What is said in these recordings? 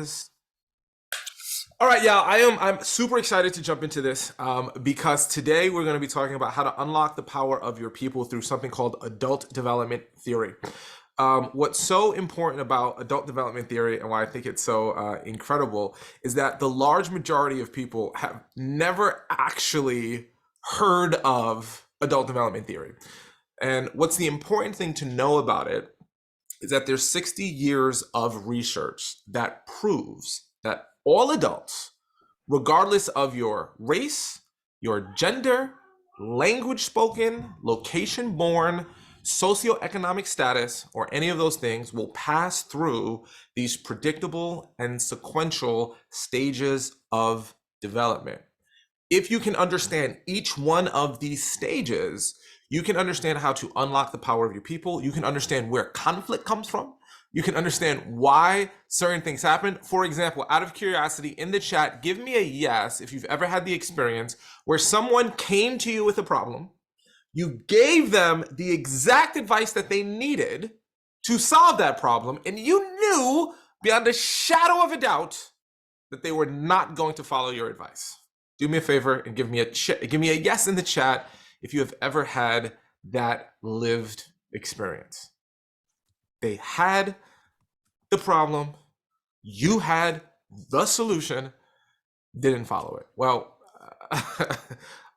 is. All right, yeah, I'm super excited to jump into this because today we're going to be talking about how to unlock the power of your people through something called adult development theory. What's so important about adult development theory and why I think it's so incredible is that the large majority of people have never actually heard of adult development theory. And what's the important thing to know about it is that there's 60 years of research that proves that all adults, regardless of your race, your gender, language spoken, location born, socioeconomic status, or any of those things, will pass through these predictable and sequential stages of development. If you can understand each one of these stages, you can understand how to unlock the power of your people. You can understand where conflict comes from. You can understand why certain things happen. For example, out of curiosity, in the chat, give me a yes if you've ever had the experience where someone came to you with a problem, you gave them the exact advice that they needed to solve that problem, and you knew beyond a shadow of a doubt that they were not going to follow your advice. Do me a favor and give me a yes in the chat if you have ever had that lived experience. They had the problem, you had the solution, didn't follow it. Well,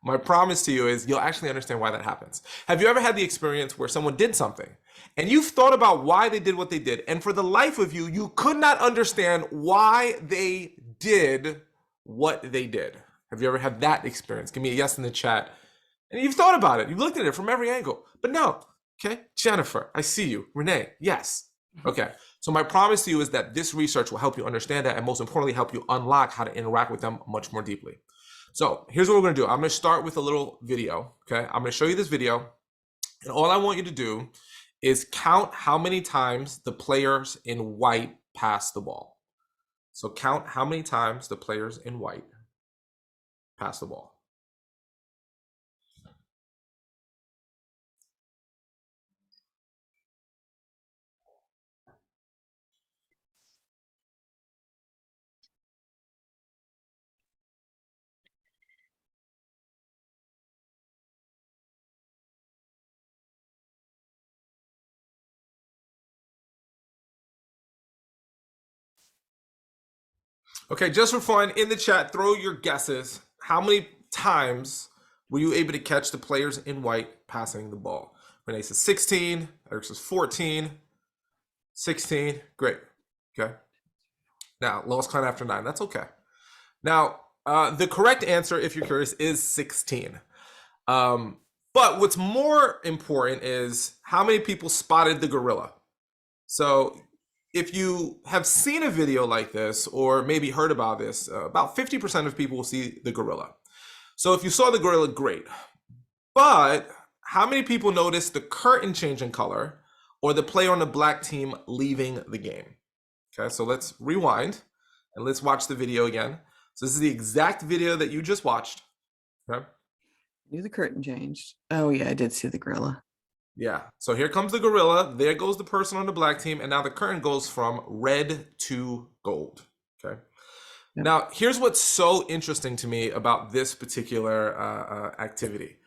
my promise to you is you'll actually understand why that happens. Have you ever had the experience where someone did something and you've thought about why they did what they did, and for the life of you, you could not understand why they did what they did? Have you ever had that experience? Give me a yes in the chat. And you've thought about it. You've looked at it from every angle. But no. Okay. Jennifer, I see you. Renee, yes. Okay. So my promise to you is that this research will help you understand that, and most importantly, help you unlock how to interact with them much more deeply. So here's what we're going to do. I'm going to start with a little video. Okay. I'm going to show you this video. And all I want you to do is count how many times the players in white pass the ball. So count how many times the players in white pass the ball. Okay, just for fun, in the chat, throw your guesses. How many times were you able to catch the players in white passing the ball? Renee says 16, Eric says 14, 16, great, okay. Now, lost count after 9, that's okay. Now, the correct answer, if you're curious, is 16. But what's more important is how many people spotted the gorilla. So if you have seen a video like this, or maybe heard about this, about 50% of people will see the gorilla. So if you saw the gorilla, great. But how many people noticed the curtain changing color or the player on the black team leaving the game? Okay, so let's rewind and let's watch the video again. So this is the exact video that you just watched. Okay. Knew the curtain changed. Oh yeah, I did see the gorilla. Yeah, so here comes the gorilla. There goes the person on the black team, and now the curtain goes from red to gold. Okay. Yep. Now, here's what's so interesting to me about this particular activity.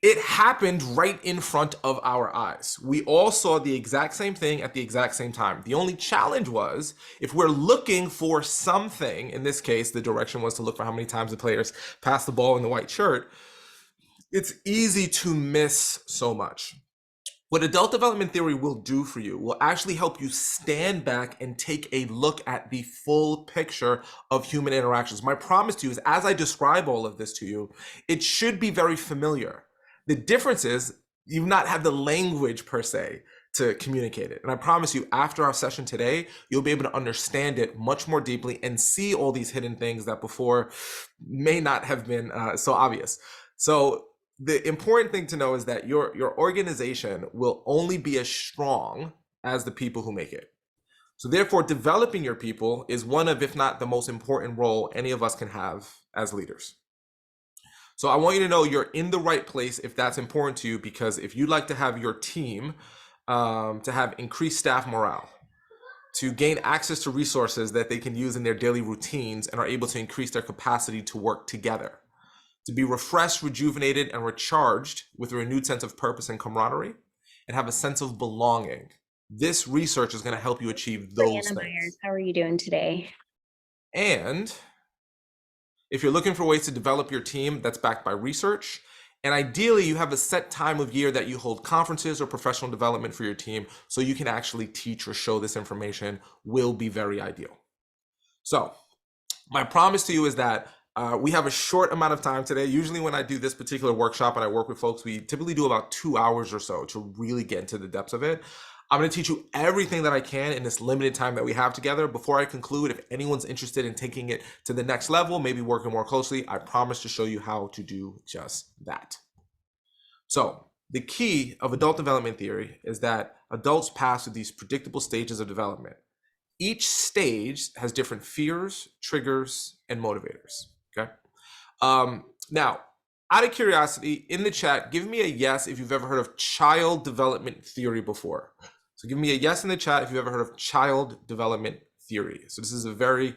It happened right in front of our eyes. We all saw the exact same thing at the exact same time. The only challenge was, if we're looking for something, in this case, the direction was to look for how many times the players passed the ball in the white shirt, it's easy to miss so much. What adult development theory will do for you will actually help you stand back and take a look at the full picture of human interactions. My promise to you is, as I describe all of this to you, it should be very familiar. The difference is you've not had the language per se to communicate it. And I promise you, after our session today, you'll be able to understand it much more deeply and see all these hidden things that before may not have been so obvious. So the important thing to know is that your organization will only be as strong as the people who make it. So therefore, developing your people is one of, if not the most important role any of us can have as leaders. So I want you to know you're in the right place if that's important to you, because if you'd like to have your team to have increased staff morale, to gain access to resources that they can use in their daily routines and are able to increase their capacity to work together, to be refreshed, rejuvenated, and recharged with a renewed sense of purpose and camaraderie, and have a sense of belonging. This research is going to help you achieve those Brianna things. Myers, how are you doing today? And if you're looking for ways to develop your team that's backed by research, and ideally you have a set time of year that you hold conferences or professional development for your team so you can actually teach or show this information, will be very ideal. So my promise to you is that we have a short amount of time today. Usually when I do this particular workshop and I work with folks, we typically do about 2 hours or so to really get into the depths of it. I'm going to teach you everything that I can in this limited time that we have together. Before I conclude, if anyone's interested in taking it to the next level, maybe working more closely, I promise to show you how to do just that. So the key of adult development theory is that adults pass through these predictable stages of development. Each stage has different fears, triggers, and motivators. Okay. Now, out of curiosity, in the chat, give me a yes if you've ever heard of child development theory before. So give me a yes in the chat if you've ever heard of child development theory. So this is a very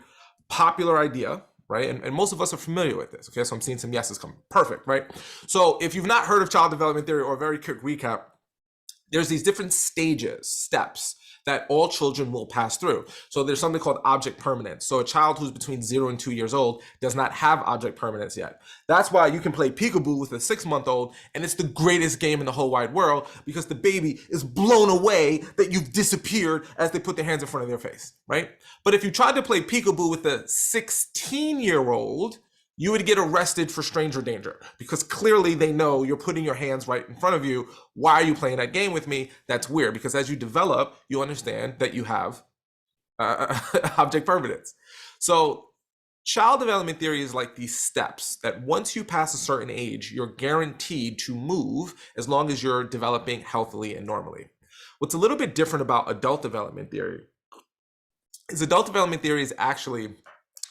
popular idea, right? And most of us are familiar with this. Okay, so I'm seeing some yeses come. Perfect, right? So if you've not heard of child development theory, or a very quick recap, there's these different stages, steps that all children will pass through. So there's something called object permanence. So a child who's between 0 and 2 years old does not have object permanence yet. That's why you can play peekaboo with a 6-month-old and it's the greatest game in the whole wide world, because the baby is blown away that you've disappeared as they put their hands in front of their face, right? But if you tried to play peekaboo with a 16-year-old, you would get arrested for stranger danger, because clearly they know you're putting your hands right in front of you. Why are you playing that game with me? That's weird, because as you develop, you understand that you have object permanence. So child development theory is like these steps that once you pass a certain age, you're guaranteed to move as long as you're developing healthily and normally. What's a little bit different about adult development theory is actually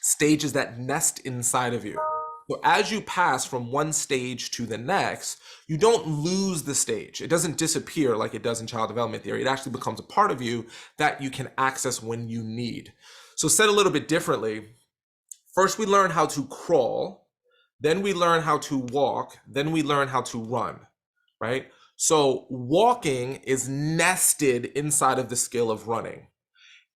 stages that nest inside of you. So as you pass from one stage to the next, you don't lose the stage. It doesn't disappear like it does in child development theory. It actually becomes a part of you that you can access when you need. So said a little bit differently, first we learn how to crawl, then we learn how to walk, then we learn how to run, right? So walking is nested inside of the skill of running,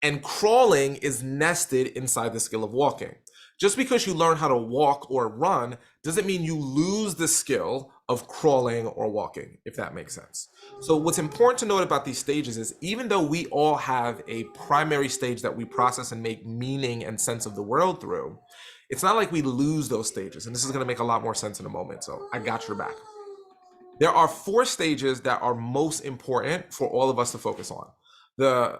and crawling is nested inside the skill of walking. Just because you learn how to walk or run doesn't mean you lose the skill of crawling or walking, if that makes sense. So what's important to note about these stages is, even though we all have a primary stage that we process and make meaning and sense of the world through, it's not like we lose those stages. And this is going to make a lot more sense in a moment. So I got your back. There are 4 stages that are most important for all of us to focus on. The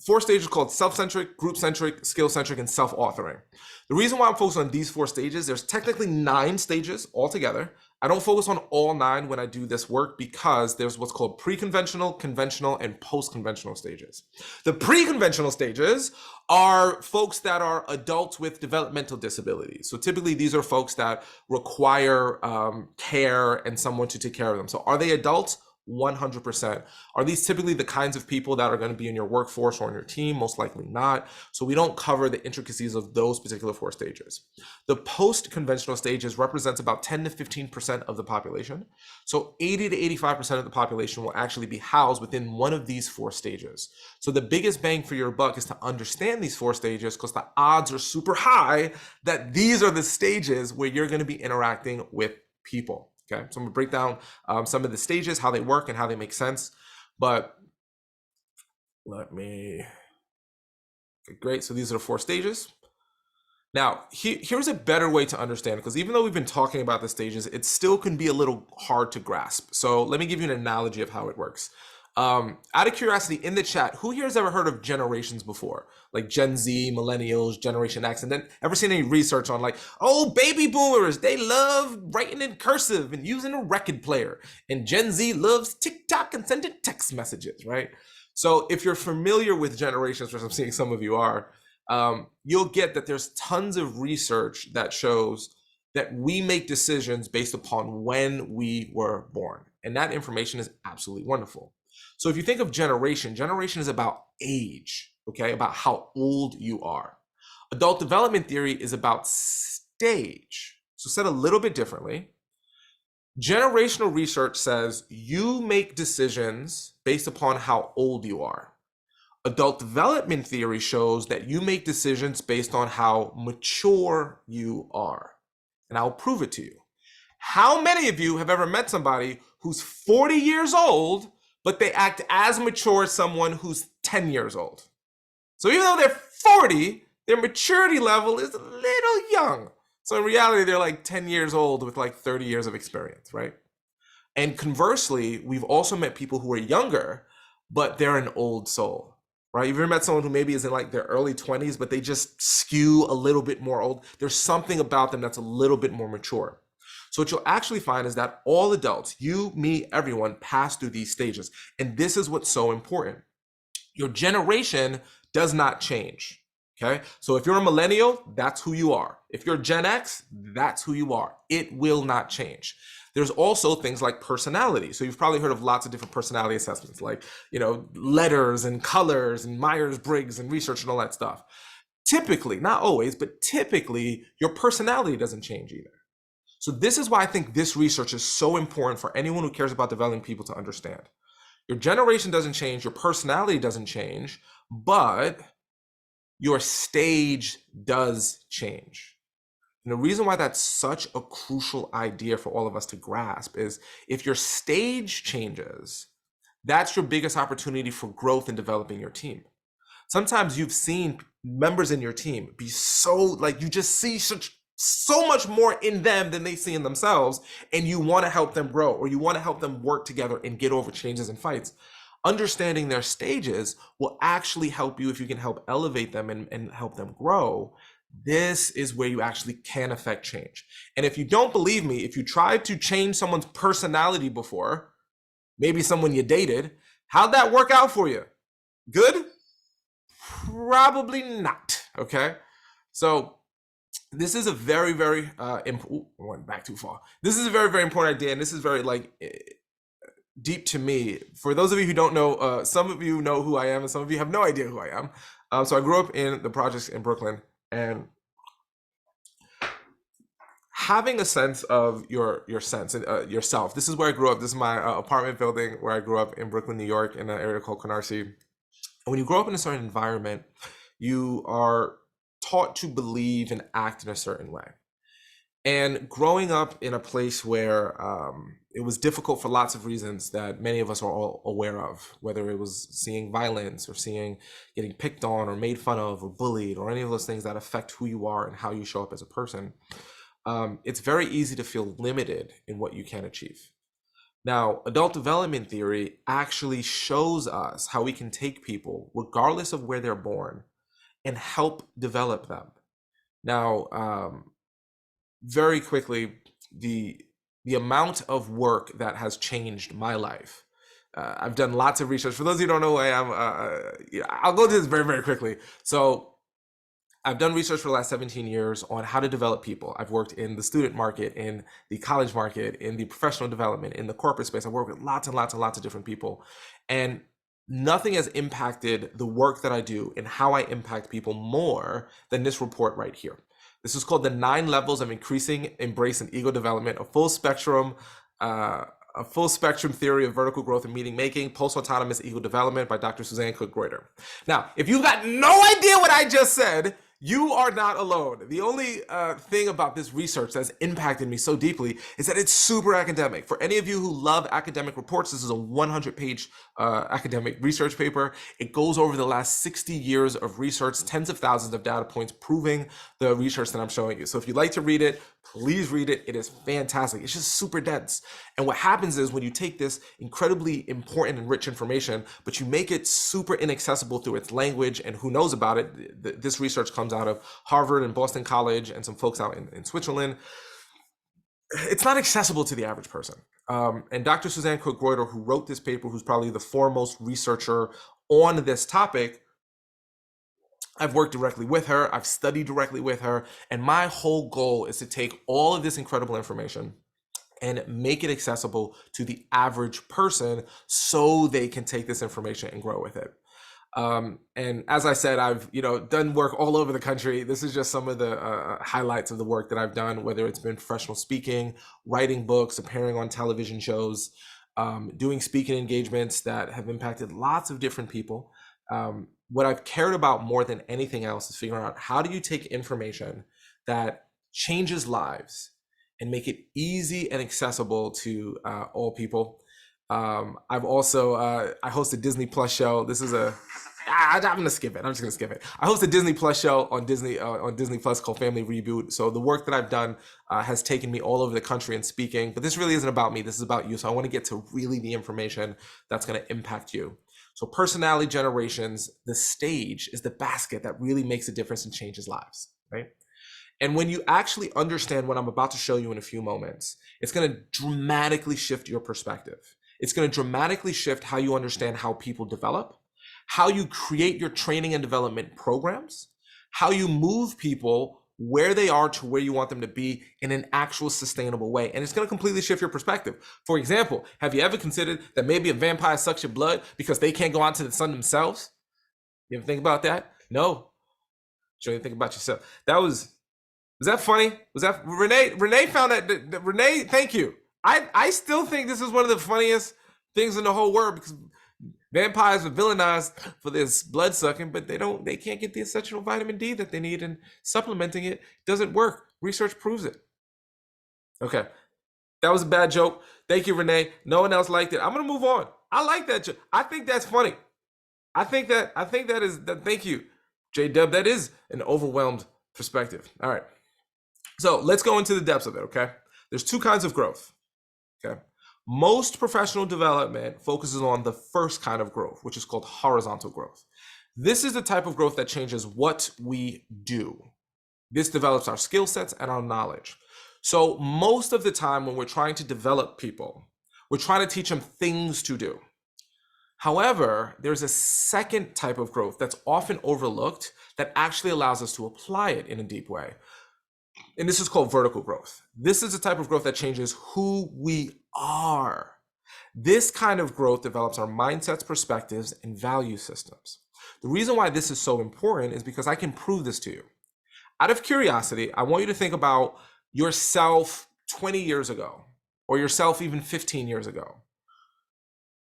4 stages called self-centric, group-centric, skill-centric, and self-authoring. The reason why I'm focused on these 4 stages, there's technically 9 stages altogether. I don't focus on all 9 when I do this work, because there's what's called pre-conventional, conventional, and post-conventional stages. The pre-conventional stages are folks that are adults with developmental disabilities. So typically these are folks that require care and someone to take care of them. So are they adults? 100%. Are these typically the kinds of people that are going to be in your workforce or in your team? Most likely not. So we don't cover the intricacies of those particular 4 stages. The post-conventional stages represents about 10 to 15% of the population. So 80 to 85% of the population will actually be housed within one of these 4 stages. So the biggest bang for your buck is to understand these 4 stages, because the odds are super high that these are the stages where you're going to be interacting with people. Okay, so I'm gonna break down some of the stages, how they work and how they make sense. But okay, great. So these are the 4 stages. Now, here's a better way to understand, because even though we've been talking about the stages, it still can be a little hard to grasp. So let me give you an analogy of how it works. Out of curiosity, in the chat, who here has ever heard of generations before? Like Gen Z, Millennials, Generation X, and then ever seen any research on like, oh, baby boomers, they love writing in cursive and using a record player, and Gen Z loves TikTok and sending text messages, right? So if you're familiar with generations, which I'm seeing some of you are, you'll get that there's tons of research that shows that we make decisions based upon when we were born. And that information is absolutely wonderful. So if you think of generation is about age. okay, about how old you are. Adult development theory is about stage. So said a little bit differently, generational research says you make decisions based upon how old you are. Adult development theory shows that you make decisions based on how mature you are. And I'll prove it to you. How many of you have ever met somebody who's 40 years old, but they act as mature as someone who's 10 years old? So even though they're 40, their maturity level is a little young. So in reality, they're like 10 years old with like 30 years of experience, right? And conversely, we've also met people who are younger, but they're an old soul, right? You've ever met someone who maybe is in like their early 20s, but they just skew a little bit more old? There's something about them that's a little bit more mature. So what you'll actually find is that all adults, you, me, everyone, pass through these stages. And this is what's so important. Your generation does not change. Okay, so if you're a millennial, that's who you are. If you're Gen X, that's who you are. It will not change. There's also things like personality. So you've probably heard of lots of different personality assessments, like, letters and colors and Myers-Briggs and research and all that stuff. Typically, not always, but typically, your personality doesn't change either. So this is why I think this research is so important for anyone who cares about developing people to understand. Your generation doesn't change, your personality doesn't change, but your stage does change. And the reason why that's such a crucial idea for all of us to grasp is if your stage changes, that's your biggest opportunity for growth in developing your team. Sometimes you've seen members in your team be so, like, you just see so much more in them than they see in themselves, and you want to help them grow, or you want to help them work together and get over changes and fights. Understanding their stages will actually help you if you can help elevate them and help them grow. This is where you actually can affect change. And if you don't believe me, if you tried to change someone's personality before, maybe someone you dated, how'd that work out for you? Good? Probably not, okay? So this is a very, very, went back too far. This is a very, very important idea, and this is very, deep to me. For those of you who don't know, some of you know who I am, and some of you have no idea who I am. So I grew up in the projects in Brooklyn, and having a sense of your sense and yourself. This is where I grew up. This is my apartment building where I grew up in Brooklyn, New York, in an area called Canarsie. And when you grow up in a certain environment, you are taught to believe and act in a certain way. And growing up in a place where it was difficult for lots of reasons that many of us are all aware of, whether it was seeing violence or seeing getting picked on or made fun of or bullied or any of those things that affect who you are and how you show up as a person, it's very easy to feel limited in what you can achieve. Now, adult development theory actually shows us how we can take people, regardless of where they're born, and help develop them. Now, very quickly, the amount of work that has changed my life. I've done lots of research. For those of you who don't know who I am, I'll go through this very, very quickly. So I've done research for the last 17 years on how to develop people. I've worked in the student market, in the college market, in the professional development, in the corporate space. I've worked with lots and lots and lots of different people. And nothing has impacted the work that I do and how I impact people more than this report right here. This is called the 9 Levels of Increasing Embrace and Ego Development, a full spectrum theory of vertical growth and meaning making, post-autonomous ego development by Dr. Suzanne Cook-Greuter. Now, if you've got no idea what I just said, you are not alone. The only thing about this research that's impacted me so deeply is that it's super academic. For any of you who love academic reports, this is a 100-page academic research paper. It goes over the last 60 years of research, tens of thousands of data points proving the research that I'm showing you. So if you'd like to read it, please read it. It is fantastic. It's just super dense. And what happens is when you take this incredibly important and rich information, but you make it super inaccessible through its language, and who knows about it, this research comes out of Harvard and Boston College and some folks out in Switzerland. It's not accessible to the average person. And Dr. Suzanne Cook-Greuter, who wrote this paper, who's probably the foremost researcher on this topic, I've worked directly with her, I've studied directly with her, and my whole goal is to take all of this incredible information and make it accessible to the average person so they can take this information and grow with it. And as I said, I've done work all over the country. This is just some of the highlights of the work that I've done, whether it's been professional speaking, writing books, appearing on television shows, doing speaking engagements that have impacted lots of different people. What I've cared about more than anything else is figuring out how do you take information that changes lives and make it easy and accessible to all people. I've also I host a Disney Plus show. This is I'm gonna skip it. I'm just gonna skip it. I host a Disney Plus show on Disney Plus called Family Reboot. So the work that I've done has taken me all over the country and speaking. But this really isn't about me. This is about you. So I want to get to really the information that's going to impact you. So personality generations, the stage is the basket that really makes a difference and changes lives, right? And when you actually understand what I'm about to show you in a few moments, it's going to dramatically shift your perspective. It's going to dramatically shift how you understand how people develop, how you create your training and development programs, how you move people where they are to where you want them to be in an actual sustainable way. And it's going to completely shift your perspective. For example, have you ever considered that maybe a vampire sucks your blood because they can't go out to the sun themselves? You ever think about that? No. Sure, you think about yourself. Was that funny? Was that Renee found that Renee, thank you. I still think this is one of the funniest things in the whole world, because vampires are villainized for this blood sucking, but they can't get the essential vitamin D that they need, and supplementing it doesn't work. Research proves it. Okay, that was a bad joke. Thank you, Renee. No one else liked it. I'm gonna move on. I like that joke. I think that's funny. I think that is thank you, J-Dub. That is an overwhelmed perspective. All right. So let's go into the depths of it, okay? There's two kinds of growth, okay? Most professional development focuses on the first kind of growth, which is called horizontal growth. This is the type of growth that changes what we do. This develops our skill sets and our knowledge. So most of the time when we're trying to develop people, we're trying to teach them things to do. However, there's a second type of growth that's often overlooked that actually allows us to apply it in a deep way. And this is called vertical growth. This is a type of growth that changes who we are. This kind of growth develops our mindsets, perspectives, and value systems. The reason why this is so important is because I can prove this to you. Out of curiosity, I want you to think about yourself 20 years ago, or yourself even 15 years ago.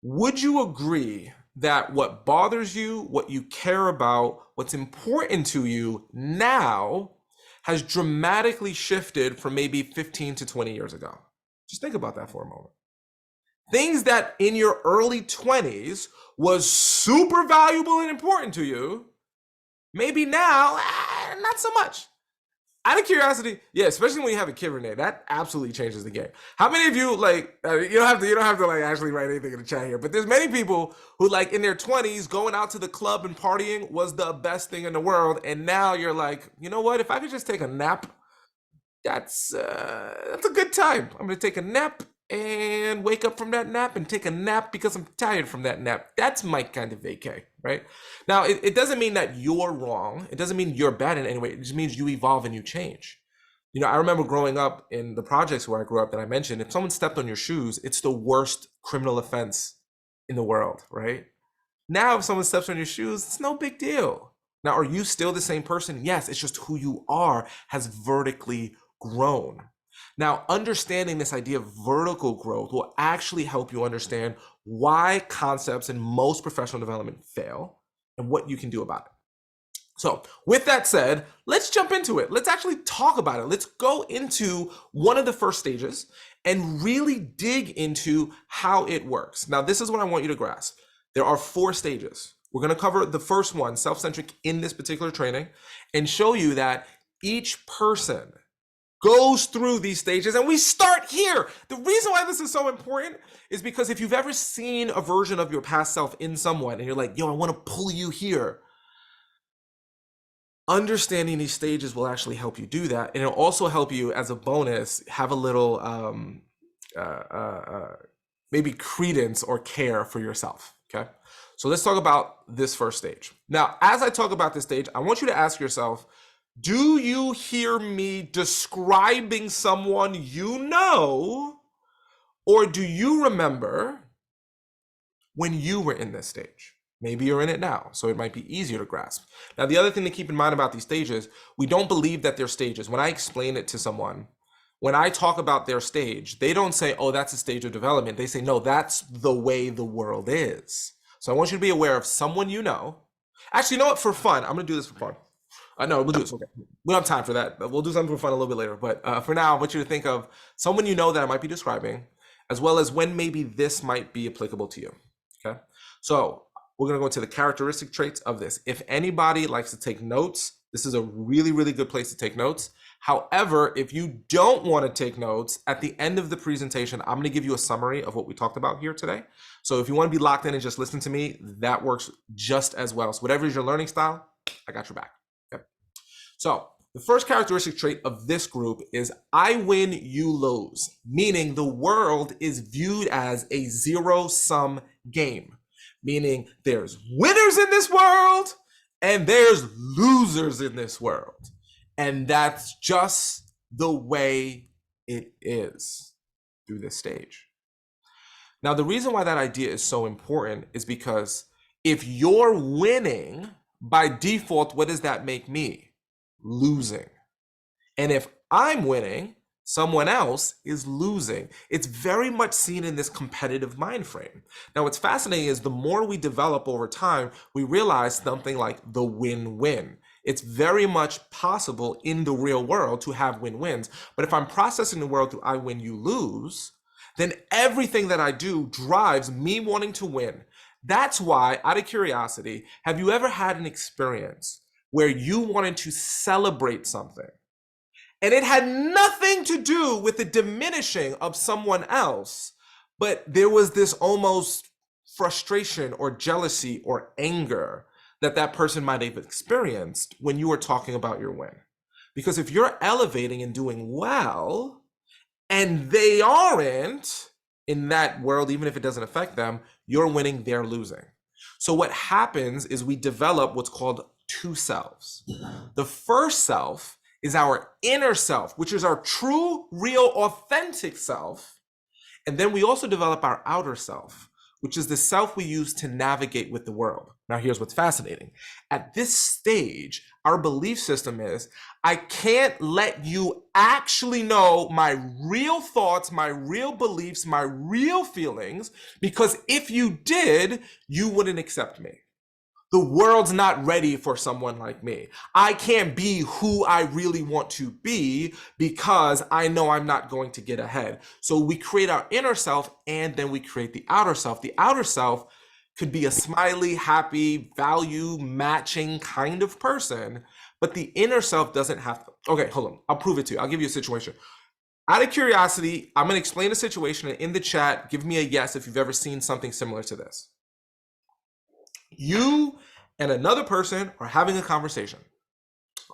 Would you agree that what bothers you, what you care about, what's important to you now has dramatically shifted from maybe 15 to 20 years ago? Just think about that for a moment. Things that in your early 20s was super valuable and important to you, maybe now, not so much. Out of curiosity, yeah, especially when you have a kid, Renee, that absolutely changes the game. How many of you, like, you don't have to like actually write anything in the chat here, but there's many people who, like, in their 20s, going out to the club and partying was the best thing in the world, and now you're like, you know what? If I could just take a nap, that's a good time. I'm gonna take a nap and wake up from that nap and take a nap because I'm tired from that nap. That's my kind of vacay, right? Now, it doesn't mean that you're wrong. It doesn't mean you're bad in any way. It just means you evolve and you change. You know, I remember growing up in the projects where I grew up that I mentioned, if someone stepped on your shoes, it's the worst criminal offense in the world, right? Now, if someone steps on your shoes, it's no big deal. Now, are you still the same person? Yes, it's just who you are has vertically grown. Now, understanding this idea of vertical growth will actually help you understand why concepts in most professional development fail and what you can do about it. So with that said, let's jump into it. Let's actually talk about it. Let's go into one of the first stages and really dig into how it works. Now, this is what I want you to grasp. There are 4 stages. We're going to cover the first one, self-centric, in this particular training, and show you that each person goes through these stages, and we start here. The reason why this is so important is because if you've ever seen a version of your past self in someone and you're like, yo, I want to pull you here, understanding these stages will actually help you do that. And it'll also help you, as a bonus, have a little maybe credence or care for yourself, okay? So let's talk about this first stage. Now, as I talk about this stage, I want you to ask yourself, do you hear me describing someone you know, or do you remember when you were in this stage? Maybe you're in it now, so it might be easier to grasp. Now, the other thing to keep in mind about these stages, we don't believe that they're stages. When I explain it to someone, when I talk about their stage, they don't say, oh, that's a stage of development. They say, no, that's the way the world is. So I want you to be aware of someone you know. Actually, you know what? For fun, I'm going to do this for fun. No, we'll do this. Okay. We don't have time for that, but we'll do something for fun a little bit later. But for now, I want you to think of someone you know that I might be describing, as well as when maybe this might be applicable to you. Okay. So we're going to go into the characteristic traits of this. If anybody likes to take notes, this is a really, really good place to take notes. However, if you don't want to take notes, at the end of the presentation, I'm going to give you a summary of what we talked about here today. So if you want to be locked in and just listen to me, that works just as well. So whatever is your learning style, I got your back. Okay. So the first characteristic trait of this group is I win, you lose, meaning the world is viewed as a zero-sum game, meaning there's winners in this world and there's losers in this world. And that's just the way it is through this stage. Now, the reason why that idea is so important is because if you're winning, by default, what does that make me? Losing. And if I'm winning, someone else is losing. It's very much seen in this competitive mind frame. Now, what's fascinating is the more we develop over time, we realize something like the win-win. It's very much possible in the real world to have win-wins. But if I'm processing the world through I win, you lose, then everything that I do drives me wanting to win. That's why, out of curiosity, have you ever had an experience where you wanted to celebrate something and it had nothing to do with the diminishing of someone else, but there was this almost frustration or jealousy or anger that that person might have experienced when you were talking about your win? Because if you're elevating and doing well and they aren't in that world, even if it doesn't affect them, you're winning, they're losing. So what happens is we develop what's called two selves. The first self is our inner self, which is our true, real, authentic self. And then we also develop our outer self, which is the self we use to navigate with the world. Now, here's what's fascinating. At this stage, our belief system is, I can't let you actually know my real thoughts, my real beliefs, my real feelings, because if you did, you wouldn't accept me. The world's not ready for someone like me. I can't be who I really want to be because I know I'm not going to get ahead. So we create our inner self and then we create the outer self. The outer self could be a smiley, happy, value matching kind of person, but the inner self doesn't have to. Okay, hold on. I'll prove it to you. I'll give you a situation. Out of curiosity, I'm going to explain the situation, and in the chat, give me a yes if you've ever seen something similar to this. You and another person are having a conversation.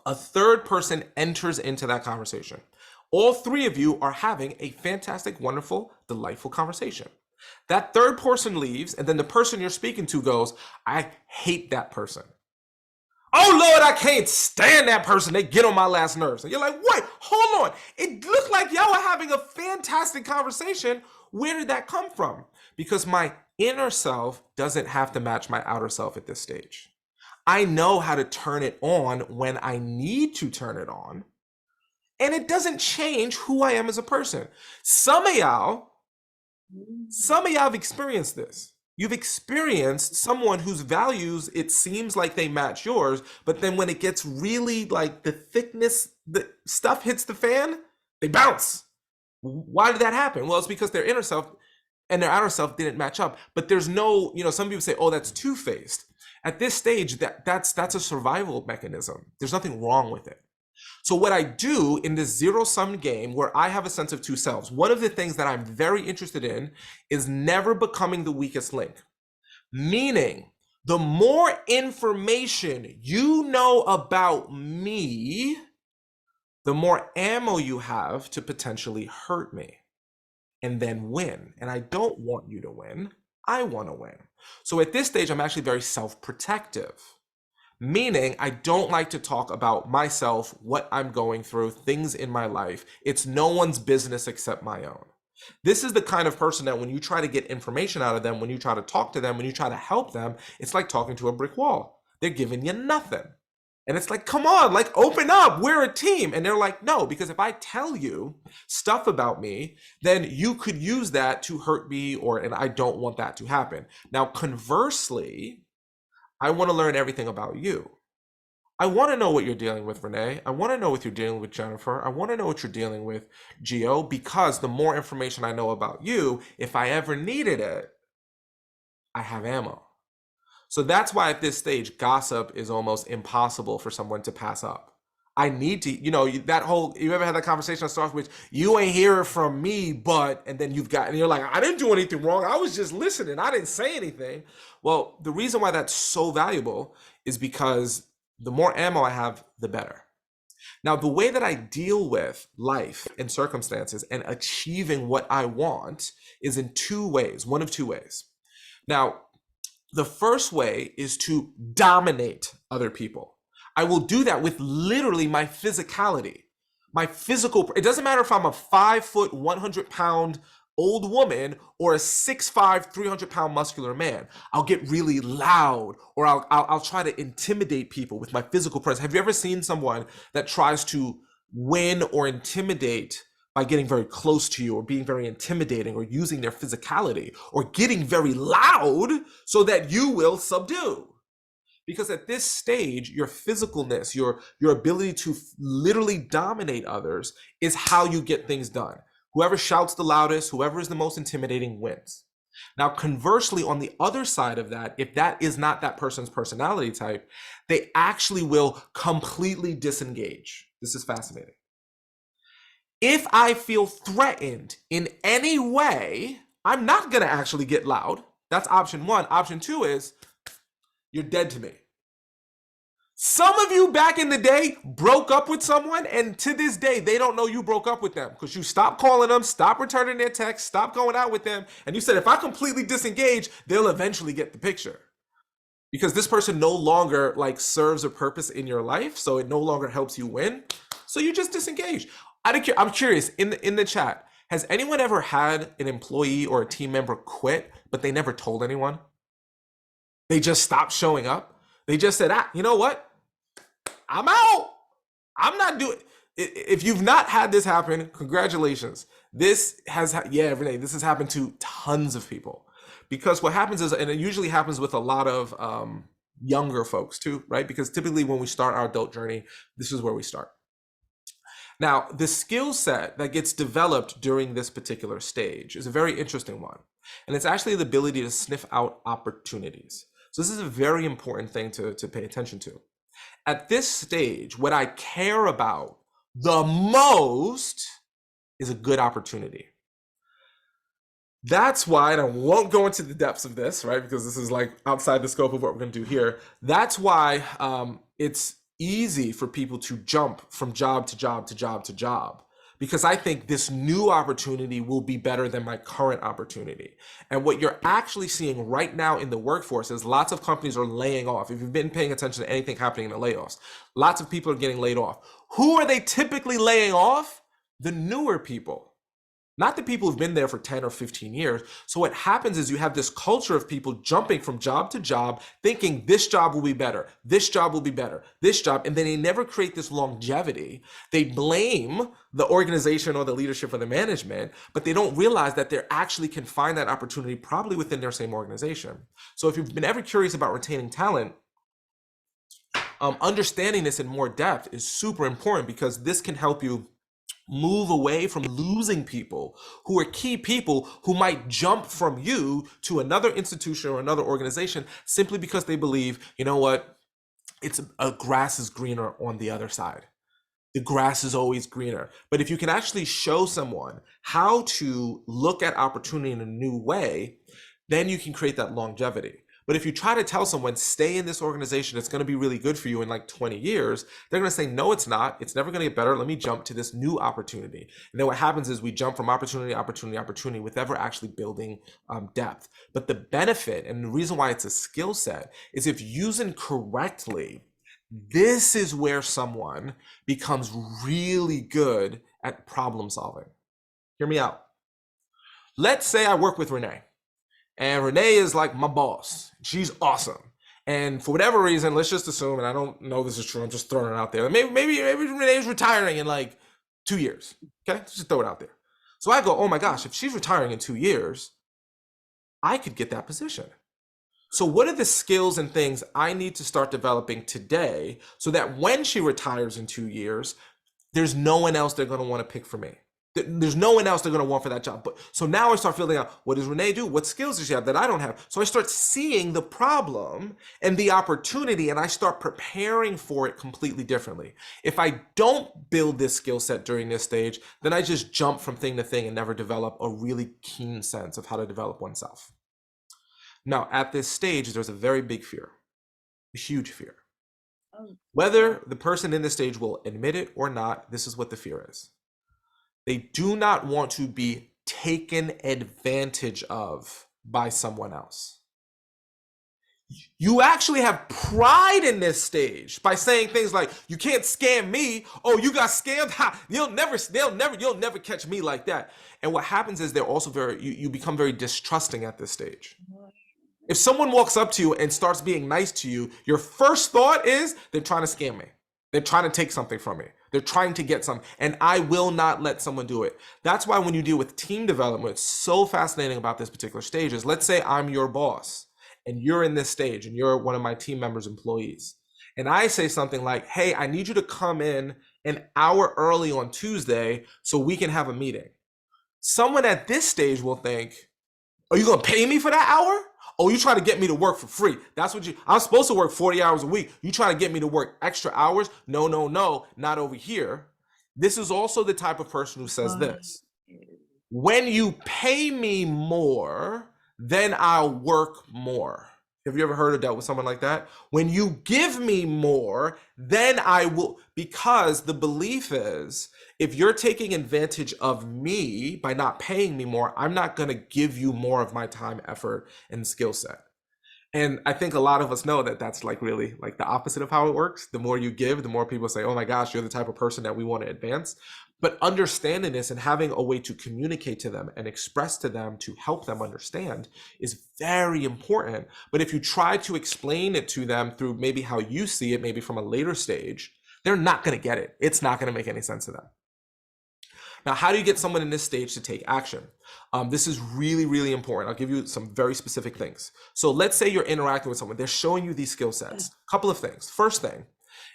A third person enters into that conversation. All three of you are having a fantastic, wonderful, delightful conversation. That third person leaves, and then the person you're speaking to goes, I hate that person. Oh Lord, I can't stand that person. They get on my last nerves. And you're like, wait, hold on. It looked like y'all were having a fantastic conversation. Where did that come from? Because my inner self doesn't have to match my outer self at this stage. I know how to turn it on when I need to turn it on. And it doesn't change who I am as a person. Some of y'all have experienced this. You've experienced someone whose values, it seems like they match yours, but then when it gets really like the thickness, the stuff hits the fan, they bounce. Why did that happen? Well, it's because their inner self and their outer self didn't match up. But there's no, some people say, oh, that's two-faced. At this stage, that's a survival mechanism. There's nothing wrong with it. So what I do in this zero-sum game where I have a sense of two selves, one of the things that I'm very interested in is never becoming the weakest link. Meaning, the more information you know about me, the more ammo you have to potentially hurt me and then win. And I don't want you to win. I want to win. So at this stage, I'm actually very self-protective. Meaning, I don't like to talk about myself, what I'm going through, things in my life. It's no one's business except my own. This is the kind of person that when you try to get information out of them, when you try to talk to them, when you try to help them, it's like talking to a brick wall. They're giving you nothing. And it's like, come on, like open up. We're a team. And they're like, no, because if I tell you stuff about me, then you could use that to hurt me, and I don't want that to happen. Now, conversely, I want to learn everything about you. I want to know what you're dealing with, Renee. I want to know what you're dealing with, Jennifer. I want to know what you're dealing with, Gio, because the more information I know about you, if I ever needed it, I have ammo. So that's why at this stage, gossip is almost impossible for someone to pass up. I need to, you ever had that conversation that starts with, you ain't hearing from me, and then and you're like, I didn't do anything wrong. I was just listening. I didn't say anything. Well, the reason why that's so valuable is because the more ammo I have, the better. Now, the way that I deal with life and circumstances and achieving what I want is in two ways, one of two ways. Now, the first way is to dominate other people. I will do that with literally my physicality, my physical. It doesn't matter if I'm a 5', 100-pound old woman or a 6'5", 300-pound muscular man. I'll get really loud, or I'll try to intimidate people with my physical presence. Have you ever seen someone that tries to win or intimidate by getting very close to you, or being very intimidating, or using their physicality, or getting very loud so that you will subdue? Because at this stage, your physicalness, your ability to literally dominate others is how you get things done. Whoever shouts the loudest, whoever is the most intimidating wins. Now, conversely, on the other side of that, if that is not that person's personality type, they actually will completely disengage. This is fascinating. If I feel threatened in any way, I'm not going to actually get loud. That's option one. Option two is you're dead to me. Some of you back in the day broke up with someone, and to this day, they don't know you broke up with them because you stopped calling them, stopped returning their texts, stopped going out with them. And you said, if I completely disengage, they'll eventually get the picture. Because this person no longer serves a purpose in your life, so it no longer helps you win. So you just disengage. I'm curious, in the chat, has anyone ever had an employee or a team member quit, but they never told anyone? They just stopped showing up. They just said, you know what? I'm out. I'm not doing it. If you've not had this happen, congratulations. This has happened to tons of people. Because what happens is, and it usually happens with a lot of younger folks too, right? Because typically when we start our adult journey, this is where we start. Now, the skill set that gets developed during this particular stage is a very interesting one. And it's actually the ability to sniff out opportunities. So this is a very important thing to pay attention to. At this stage, what I care about the most is a good opportunity. That's why, and I won't go into the depths of this, right? Because this is outside the scope of what we're going to do here. That's why it's easy for people to jump from job to job to job to job, because I think this new opportunity will be better than my current opportunity. And what you're actually seeing right now in the workforce is lots of companies are laying off. If you've been paying attention to anything happening in the layoffs, lots of people are getting laid off. Who are they typically laying off? The newer people. Not the people who've been there for 10 or 15 years. So what happens is you have this culture of people jumping from job to job, thinking this job will be better, this job will be better, this job, and then they never create this longevity. They blame the organization or the leadership or the management, but they don't realize that they actually can find that opportunity probably within their same organization. So if you've been ever curious about retaining talent, understanding this in more depth is super important, because this can help you move away from losing people who are key people who might jump from you to another institution or another organization simply because they believe, you know what, grass is greener on the other side. The grass is always greener. But if you can actually show someone how to look at opportunity in a new way, then you can create that longevity. But if you try to tell someone, stay in this organization, it's going to be really good for you in 20 years, they're going to say, no, it's not. It's never going to get better. Let me jump to this new opportunity. And then what happens is we jump from opportunity to opportunity to opportunity with ever actually building depth. But the benefit, and the reason why it's a skill set, is if used correctly, this is where someone becomes really good at problem solving. Hear me out. Let's say I work with Renee, and Renee is like my boss. She's awesome. And for whatever reason, let's just assume, and I don't know this is true, I'm just throwing it out there. Maybe Renee's retiring in like 2 years. Okay, let's just throw it out there. So I go, oh my gosh, if she's retiring in 2 years, I could get that position. So what are the skills and things I need to start developing today so that when she retires in 2 years, there's no one else they're going to want to pick for me. There's no one else they're going to want for that job. But so now I start feeling out, what does Renee do? What skills does she have that I don't have? So I start seeing the problem and the opportunity, and I start preparing for it completely differently. If I don't build this skill set during this stage, then I just jump from thing to thing and never develop a really keen sense of how to develop oneself. Now, at this stage, there's a very big fear, a huge fear. Whether the person in this stage will admit it or not, this is what the fear is. They do not want to be taken advantage of by someone else. You actually have pride in this stage by saying things like, you can't scam me. Oh, you got scammed? Ha, you'll never catch me like that. And what happens is they're also you become very distrusting at this stage. If someone walks up to you and starts being nice to you, your first thought is they're trying to scam me. They're trying to take something from me. They're trying to get something, and I will not let someone do it. That's why when you deal with team development, what's so fascinating about this particular stage is, let's say I'm your boss and you're in this stage and you're one of my team members' employees. And I say something like, hey, I need you to come in an hour early on Tuesday so we can have a meeting. Someone at this stage will think, are you going to pay me for that hour? Oh, you try to get me to work for free. That's what I'm supposed to work 40 hours a week. You try to get me to work extra hours? No, not over here. This is also the type of person who says this. When you pay me more, then I'll work more. Have you ever heard or dealt with someone like that? When you give me more, then I will, because the belief is, if you're taking advantage of me by not paying me more, I'm not going to give you more of my time, effort, and skill set. And I think a lot of us know that that's like really like the opposite of how it works. The more you give, the more people say, oh my gosh, you're the type of person that we want to advance. But understanding this and having a way to communicate to them and express to them to help them understand is very important. But if you try to explain it to them through maybe how you see it, maybe from a later stage, they're not going to get it. It's not going to make any sense to them. Now, how do you get someone in this stage to take action? This is really, really important. I'll give you some very specific things. So let's say you're interacting with someone. They're showing you these skill sets. A couple of things. First thing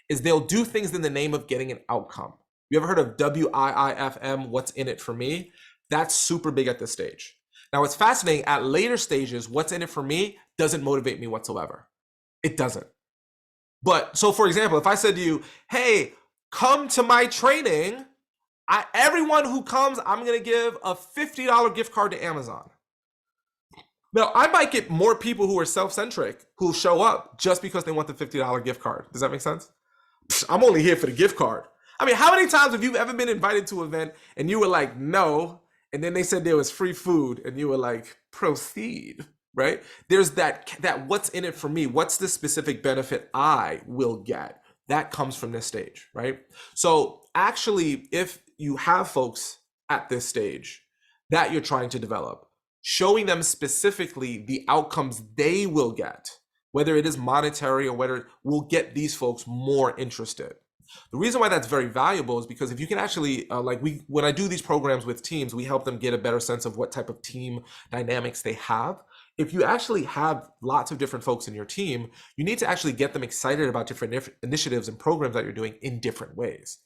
is they'll do things in the name of getting an outcome. You ever heard of WIIFM, what's in it for me? That's super big at this stage. Now, what's fascinating, at later stages, what's in it for me doesn't motivate me whatsoever. It doesn't. But so for example, if I said to you, hey, come to my training, everyone who comes, I'm going to give a $50 gift card to Amazon. Now, I might get more people who are self-centric who show up just because they want the $50 gift card. Does that make sense? I'm only here for the gift card. I mean, how many times have you ever been invited to an event and you were like, no, and then they said there was free food and you were like, proceed, right? There's that what's in it for me? What's the specific benefit I will get? That comes from this stage, right? So actually, if you have folks at this stage that you're trying to develop, showing them specifically the outcomes they will get, whether it is monetary or whether it will get these folks more interested. The reason why that's very valuable is because if you can actually, when I do these programs with teams, we help them get a better sense of what type of team dynamics they have. If you actually have lots of different folks in your team, you need to actually get them excited about different initiatives and programs that you're doing in different ways.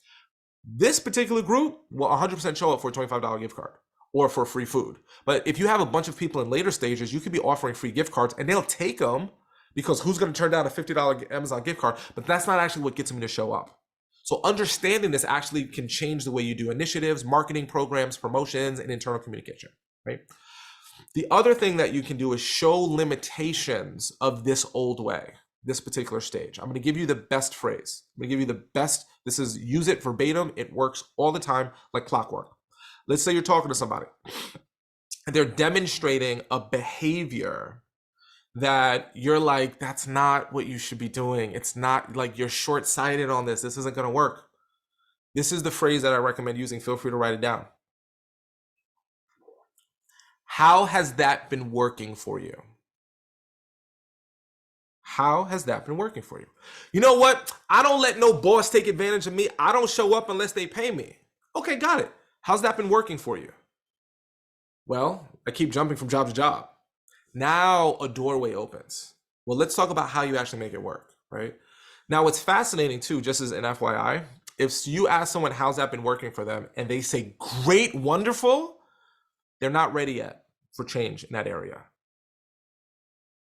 This particular group will 100% show up for a $25 gift card or for free food. But if you have a bunch of people in later stages, you could be offering free gift cards and they'll take them because who's going to turn down a $50 Amazon gift card? But that's not actually what gets them to show up. So understanding this actually can change the way you do initiatives, marketing programs, promotions, and internal communication, right? The other thing that you can do is show limitations of this old way, this particular stage. I'm going to give you the best phrase. I'm going to give you the best. This is, use it verbatim. It works all the time like clockwork. Let's say you're talking to somebody and they're demonstrating a behavior that you're like, that's not what you should be doing. It's not, like, you're short-sighted on this. This isn't going to work. This is the phrase that I recommend using. Feel free to write it down. How has that been working for you? How has that been working for you? You know what? I don't let no boss take advantage of me. I don't show up unless they pay me. Okay, got it. How's that been working for you? Well, I keep jumping from job to job. Now a doorway opens. Well, let's talk about how you actually make it work, right? Now, what's fascinating too, just as an FYI, if you ask someone how's that been working for them and they say great, wonderful, they're not ready yet for change in that area.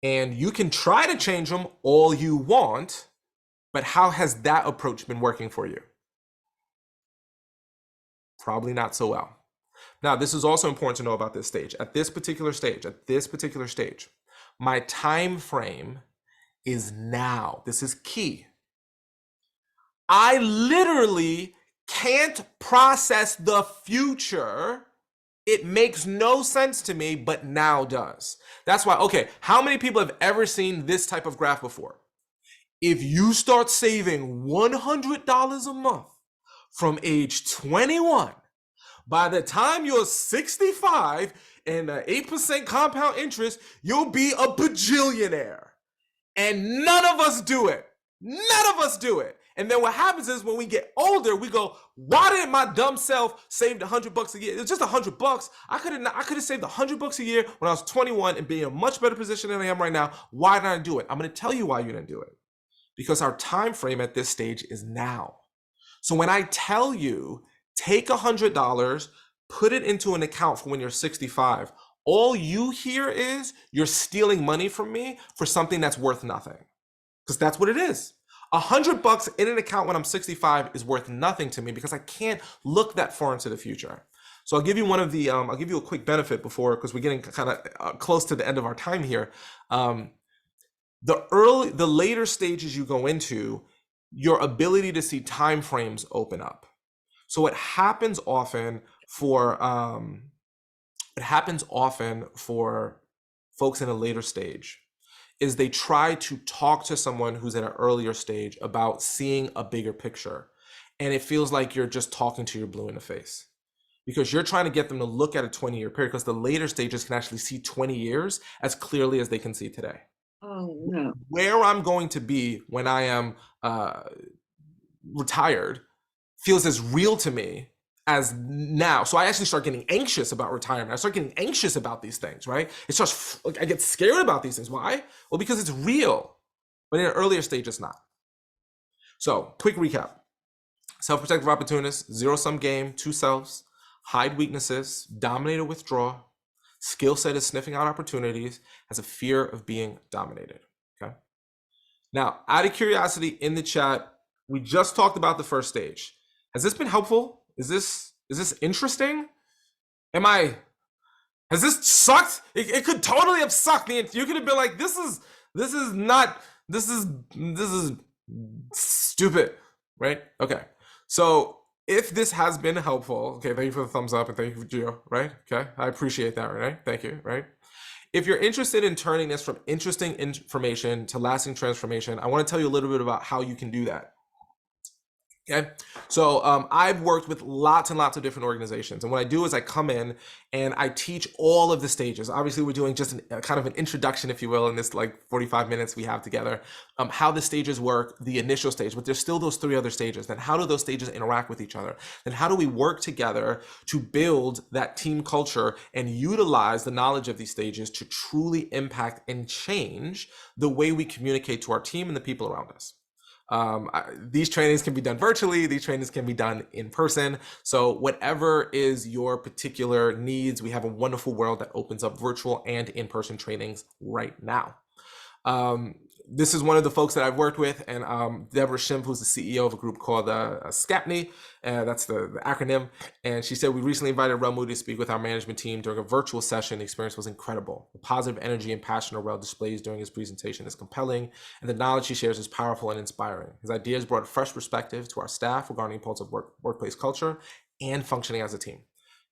And you can try to change them all you want, but how has that approach been working for you? Probably not so well. Now, this is also important to know about this stage. At this particular stage, my time frame is now. This is key. I literally can't process the future. It makes no sense to me, but now does. That's why, okay, how many people have ever seen this type of graph before? If you start saving $100 a month from age 21, by the time you're 65 and 8% compound interest, you'll be a bajillionaire. And none of us do it. None of us do it. And then what happens is when we get older, we go, why didn't my dumb self save $100 a year? It's just $100. I could have saved $100 a year when I was 21 and be in a much better position than I am right now. Why didn't I do it? I'm going to tell you why you didn't do it. Because our time frame at this stage is now. So when I tell you, take $100, put it into an account for when you're 65, all you hear is you're stealing money from me for something that's worth nothing. Because that's what it is. $100 in an account when I'm 65 is worth nothing to me because I can't look that far into the future. So I'll give you I'll give you a quick benefit before, because we're getting kind of close to the end of our time here. The later stages you go into, your ability to see time frames open up. So what happens often for folks in a later stage is they try to talk to someone who's in an earlier stage about seeing a bigger picture. And it feels like you're just talking to your blue in the face, because you're trying to get them to look at a 20-year period, because the later stages can actually see 20 years as clearly as they can see today. Oh, no. Where I'm going to be when I am retired feels as real to me as now. So I actually start getting anxious about retirement. I start getting anxious about these things, right? It's just, I get scared about these things. Why? Well, because it's real, but in an earlier stage, it's not. So quick recap. Self-protective opportunist, zero-sum game, two selves, hide weaknesses, dominate or withdraw, skill set is sniffing out opportunities, has a fear of being dominated, okay? Now, out of curiosity in the chat, we just talked about the first stage. Has this been helpful? Is this interesting? Has this sucked? It could totally have sucked. You could have been like, this is stupid, right? Okay. So if this has been helpful, okay, thank you for the thumbs up and thank you for Gio, right? Okay, I appreciate that, right? Thank you, right? If you're interested in turning this from interesting information to lasting transformation, I want to tell you a little bit about how you can do that. Okay, so I've worked with lots and lots of different organizations, and what I do is I come in and I teach all of the stages. Obviously, we're doing just kind of an introduction, if you will, in this like 45 minutes we have together, how the stages work, the initial stage, but there's still those 3 other stages. Then how do those stages interact with each other? Then how do we work together to build that team culture and utilize the knowledge of these stages to truly impact and change the way we communicate to our team and the people around us? These trainings can be done virtually, these trainings can be done in person. So whatever is your particular needs, we have a wonderful world that opens up virtual and in-person trainings right now. This is one of the folks that I've worked with, and Deborah Schimpf, who's the CEO of a group called SCAPNY, that's the acronym, and she said, we recently invited Rel Moody to speak with our management team during a virtual session. The experience was incredible. The positive energy and passion Rel displays during his presentation is compelling, and the knowledge he shares is powerful and inspiring. His ideas brought a fresh perspective to our staff regarding impulsive workplace culture and functioning as a team.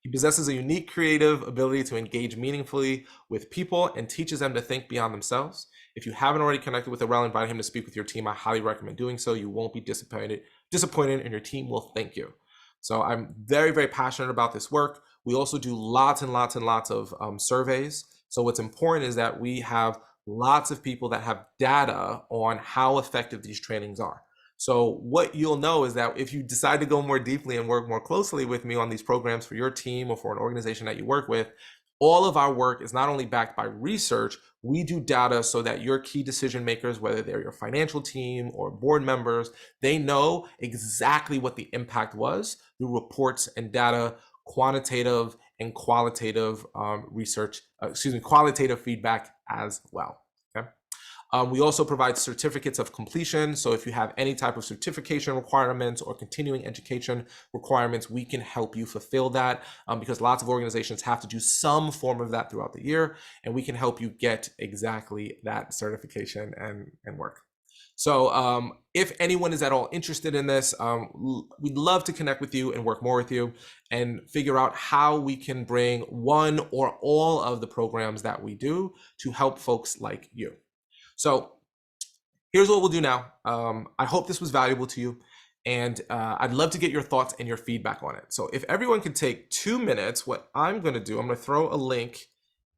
He possesses a unique creative ability to engage meaningfully with people and teaches them to think beyond themselves. If you haven't already connected with Rel, invite him to speak with your team. I highly recommend doing so. You won't be disappointed, and your team will thank you. So I'm very, very passionate about this work. We also do lots and lots and lots of surveys. So what's important is that we have lots of people that have data on how effective these trainings are. So what you'll know is that if you decide to go more deeply and work more closely with me on these programs for your team or for an organization that you work with, all of our work is not only backed by research, we do data so that your key decision makers, whether they're your financial team or board members, they know exactly what the impact was through reports and data, quantitative and qualitative qualitative feedback as well. Okay. We also provide certificates of completion. So if you have any type of certification requirements or continuing education requirements, we can help you fulfill that because lots of organizations have to do some form of that throughout the year, and we can help you get exactly that certification and work. So if anyone is at all interested in this, we'd love to connect with you and work more with you and figure out how we can bring one or all of the programs that we do to help folks like you. So here's what we'll do now. I hope this was valuable to you, and I'd love to get your thoughts and your feedback on it. So if everyone could take 2 minutes, what I'm going to do, I'm going to throw a link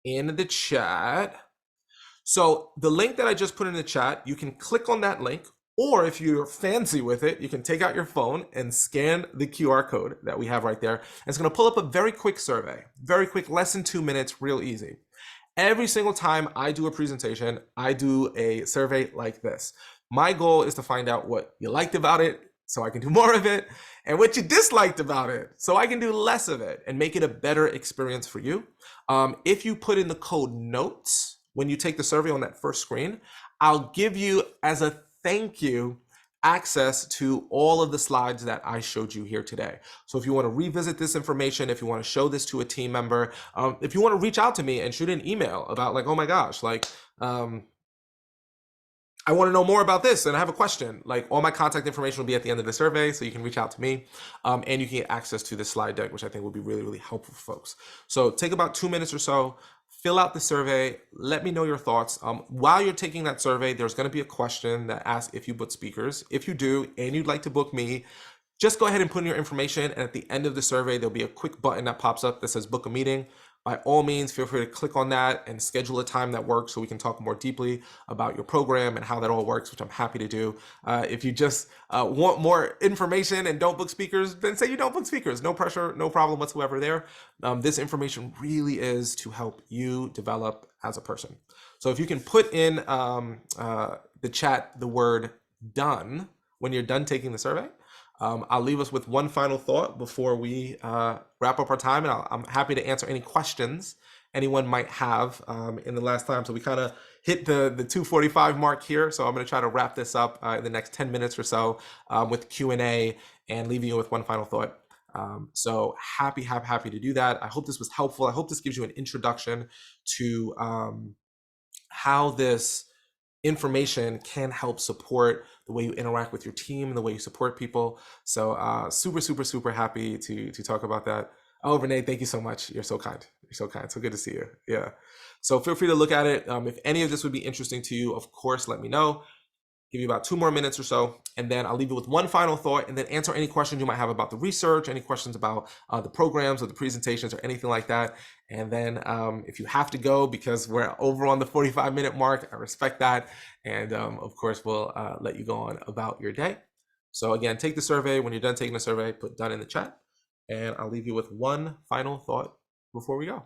in the chat. So the link that I just put in the chat, you can click on that link, or if you're fancy with it, you can take out your phone and scan the QR code that we have right there. And it's going to pull up a very quick survey, very quick, less than 2 minutes, real easy. Every single time I do a presentation, I do a survey like this. My goal is to find out what you liked about it so I can do more of it, and what you disliked about it so I can do less of it and make it a better experience for you. If you put in the code NOTES when you take the survey on that first screen, I'll give you, as a thank you, access to all of the slides that I showed you here today. So if you want to revisit this information, if you want to show this to a team member, if you want to reach out to me and shoot an email about like, oh my gosh, like, I want to know more about this and I have a question, like all my contact information will be at the end of the survey, so you can reach out to me and you can get access to the slide deck, which I think will be really, really helpful for folks. So take about 2 minutes or so, fill out the survey, let me know your thoughts. While you're taking that survey, there's going to be a question that asks if you book speakers. If you do and you'd like to book me, just go ahead and put in your information, and at the end of the survey, there'll be a quick button that pops up that says book a meeting. By all means, feel free to click on that and schedule a time that works so we can talk more deeply about your program and how that all works, which I'm happy to do. If you just want more information and don't book speakers, then say you don't book speakers. No pressure, no problem whatsoever there. This information really is to help you develop as a person. So if you can put in the chat the word done when you're done taking the survey, I'll leave us with one final thought before we wrap up our time, and I'm happy to answer any questions anyone might have in the last time. So we kind of hit the 2:45 mark here, so I'm going to try to wrap this up in the next 10 minutes or so with Q&A and leaving you with one final thought. So happy to do that. I hope this was helpful. I hope this gives you an introduction to how this information can help support the way you interact with your team and the way you support people. So super happy to talk about that. Oh, Renee, thank you so much. You're so kind. You're so kind. So good to see you. Yeah. So feel free to look at it. If any of this would be interesting to you, of course, let me know. Give you about 2 more minutes or so, and then I'll leave you with one final thought and then answer any questions you might have about the research, any questions about the programs or the presentations or anything like that. And then if you have to go because we're over on the 45-minute mark, I respect that. And of course, we'll let you go on about your day. So again, take the survey. When you're done taking the survey, put done in the chat. And I'll leave you with one final thought before we go.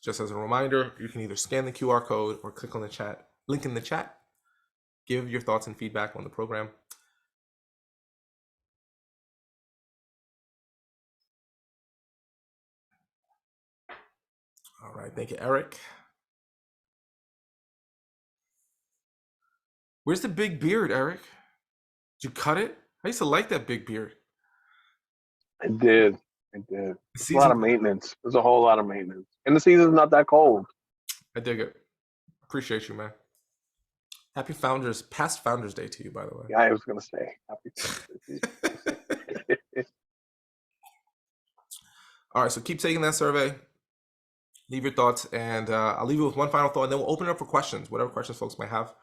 Just as a reminder, you can either scan the QR code or click on the chat link in the chat. Give your thoughts and feedback on the program. All right, thank you, Eric. Where's the big beard, Eric? Did you cut it? I used to like that big beard. I did. I did. The It's a lot season, of maintenance. There's a whole lot of maintenance. And the season's not that cold. I dig it. Appreciate you, man. Happy Founders, past Founders Day to you, by the way. Yeah, I was gonna say happy Founders Day. All right, so keep taking that survey. Leave your thoughts, and I'll leave you with one final thought, and then we'll open it up for questions, whatever questions folks might have.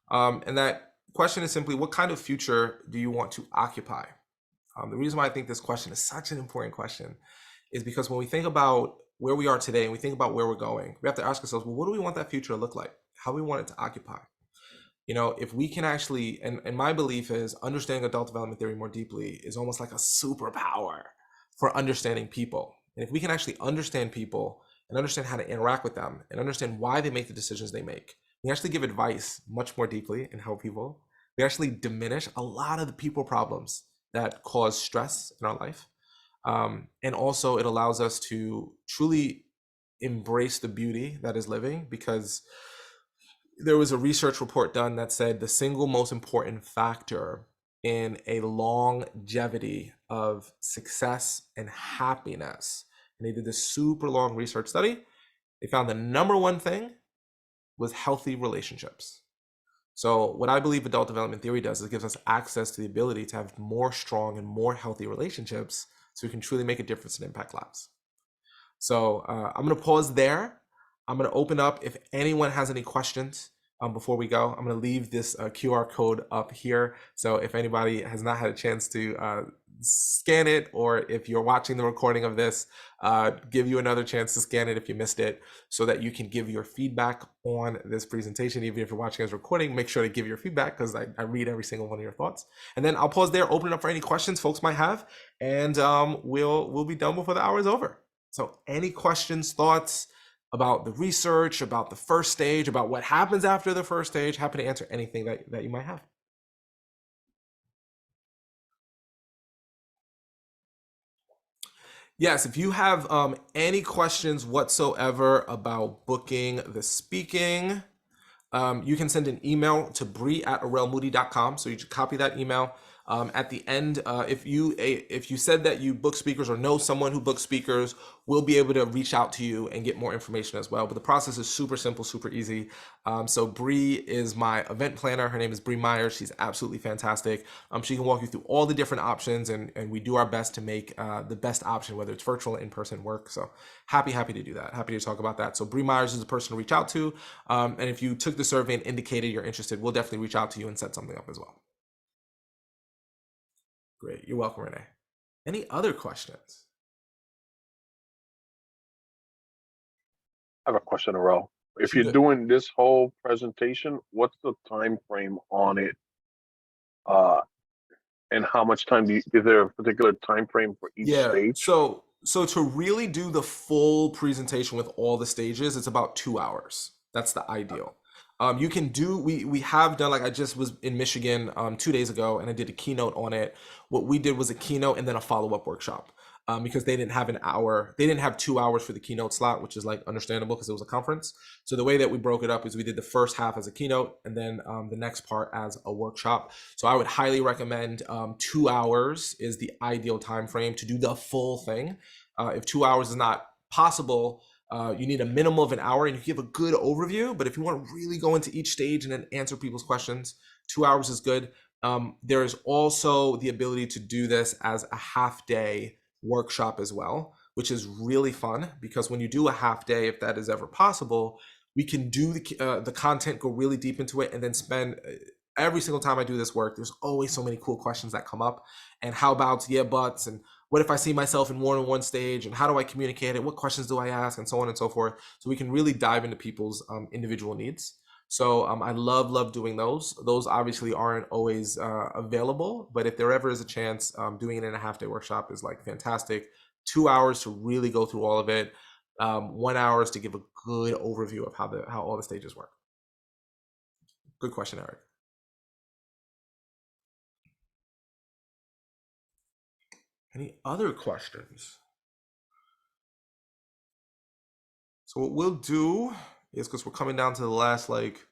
And that question is simply, what kind of future do you want to occupy? The reason why I think this question is such an important question is because when we think about where we are today and we think about where we're going, we have to ask ourselves, well, what do we want that future to look like? How do we want it to occupy? You know, if we can actually, and my belief is understanding adult development theory more deeply is almost like a superpower for understanding people. And if we can actually understand people and understand how to interact with them and understand why they make the decisions they make, we actually give advice much more deeply and help people. We actually diminish a lot of the people problems that cause stress in our life. And also it allows us to truly embrace the beauty that is living, because there was a research report done that said the single most important factor in a longevity of success and happiness, and they did this super long research study, they found the number one thing was healthy relationships. So what I believe adult development theory does is it gives us access to the ability to have more strong and more healthy relationships so we can truly make a difference and impact lives. So I'm going to pause there. I'm going to open up if anyone has any questions before we go. I'm going to leave this QR code up here. So if anybody has not had a chance to scan it, or if you're watching the recording of this, give you another chance to scan it if you missed it, so that you can give your feedback on this presentation. Even if you're watching as recording, make sure to give your feedback, because I read every single one of your thoughts. And then I'll pause there, open it up for any questions folks might have, and we'll be done before the hour is over. So any questions, thoughts about the research, about the first stage, about what happens after the first stage? Happy to answer anything that you might have. Yes, if you have any questions whatsoever about booking the speaking, you can send an email to bree@arelmoody.com. So you should copy that email. At the end, if you said that you book speakers or know someone who books speakers, we'll be able to reach out to you and get more information as well. But the process is super simple, super easy. So Bree is my event planner. Her name is Bree Myers. She's absolutely fantastic. She can walk you through all the different options, and we do our best to make the best option, whether it's virtual or in-person work. So happy to do that. Happy to talk about that. So Bree Myers is the person to reach out to. And if you took the survey and indicated you're interested, we'll definitely reach out to you and set something up as well. Great. You're welcome, Renee. Any other questions? I have a question, Arel. If Shoot you're it. doing this whole presentation, what's the time frame on it? And how much time is there a particular time frame for each Yeah. stage? So to really do the full presentation with all the stages, it's about 2 hours. That's the ideal. You can do, we have done, like I just was in Michigan 2 days ago and I did a keynote on it. What we did was a keynote and then a follow-up workshop. Because they didn't have an hour, they didn't have 2 hours for the keynote slot, which is like understandable because it was a conference. So the way that we broke it up is we did the first half as a keynote and then the next part as a workshop. So I would highly recommend 2 hours is the ideal time frame to do the full thing. If 2 hours is not possible, you need a minimum of an hour and you give a good overview. But if you want to really go into each stage and then answer people's questions, 2 hours is good. There is also the ability to do this as a half day workshop as well, which is really fun, because when you do a half day, if that is ever possible, we can do the content, go really deep into it, and then spend every single time I do this work, there's always so many cool questions that come up. And how about yeah buts, and what if I see myself in more than one stage, and how do I communicate it, what questions do I ask, and so on and so forth. So we can really dive into people's individual needs. So I love doing those. Those obviously aren't always available, but if there ever is a chance, doing it in a half-day workshop is like fantastic. 2 hours to really go through all of it. 1 hour is to give a good overview of how all the stages work. Good question, Eric. Any other questions? So what we'll do is, because we're coming down to the last like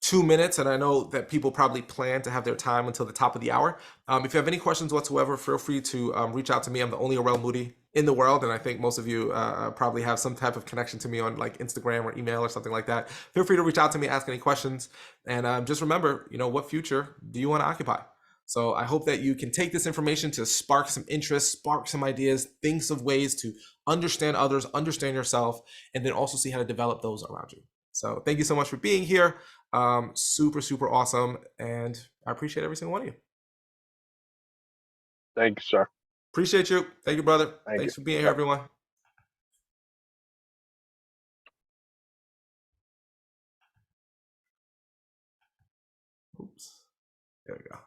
2 minutes, and I know that people probably plan to have their time until the top of the hour. If you have any questions whatsoever, feel free to reach out to me. I'm the only Aurel Moody in the world, and I think most of you probably have some type of connection to me on like Instagram or email or something like that. Feel free to reach out to me, ask any questions, and just remember, what future do you want to occupy? So I hope that you can take this information to spark some interest, spark some ideas, think of ways to understand others, understand yourself, and then also see how to develop those around you. So thank you so much for being here. Super, super awesome. And I appreciate every single one of you. Thank you, sir. Appreciate you. Thank you, brother. Thank Thanks you. for being here, Yep. everyone. Oops. There we go.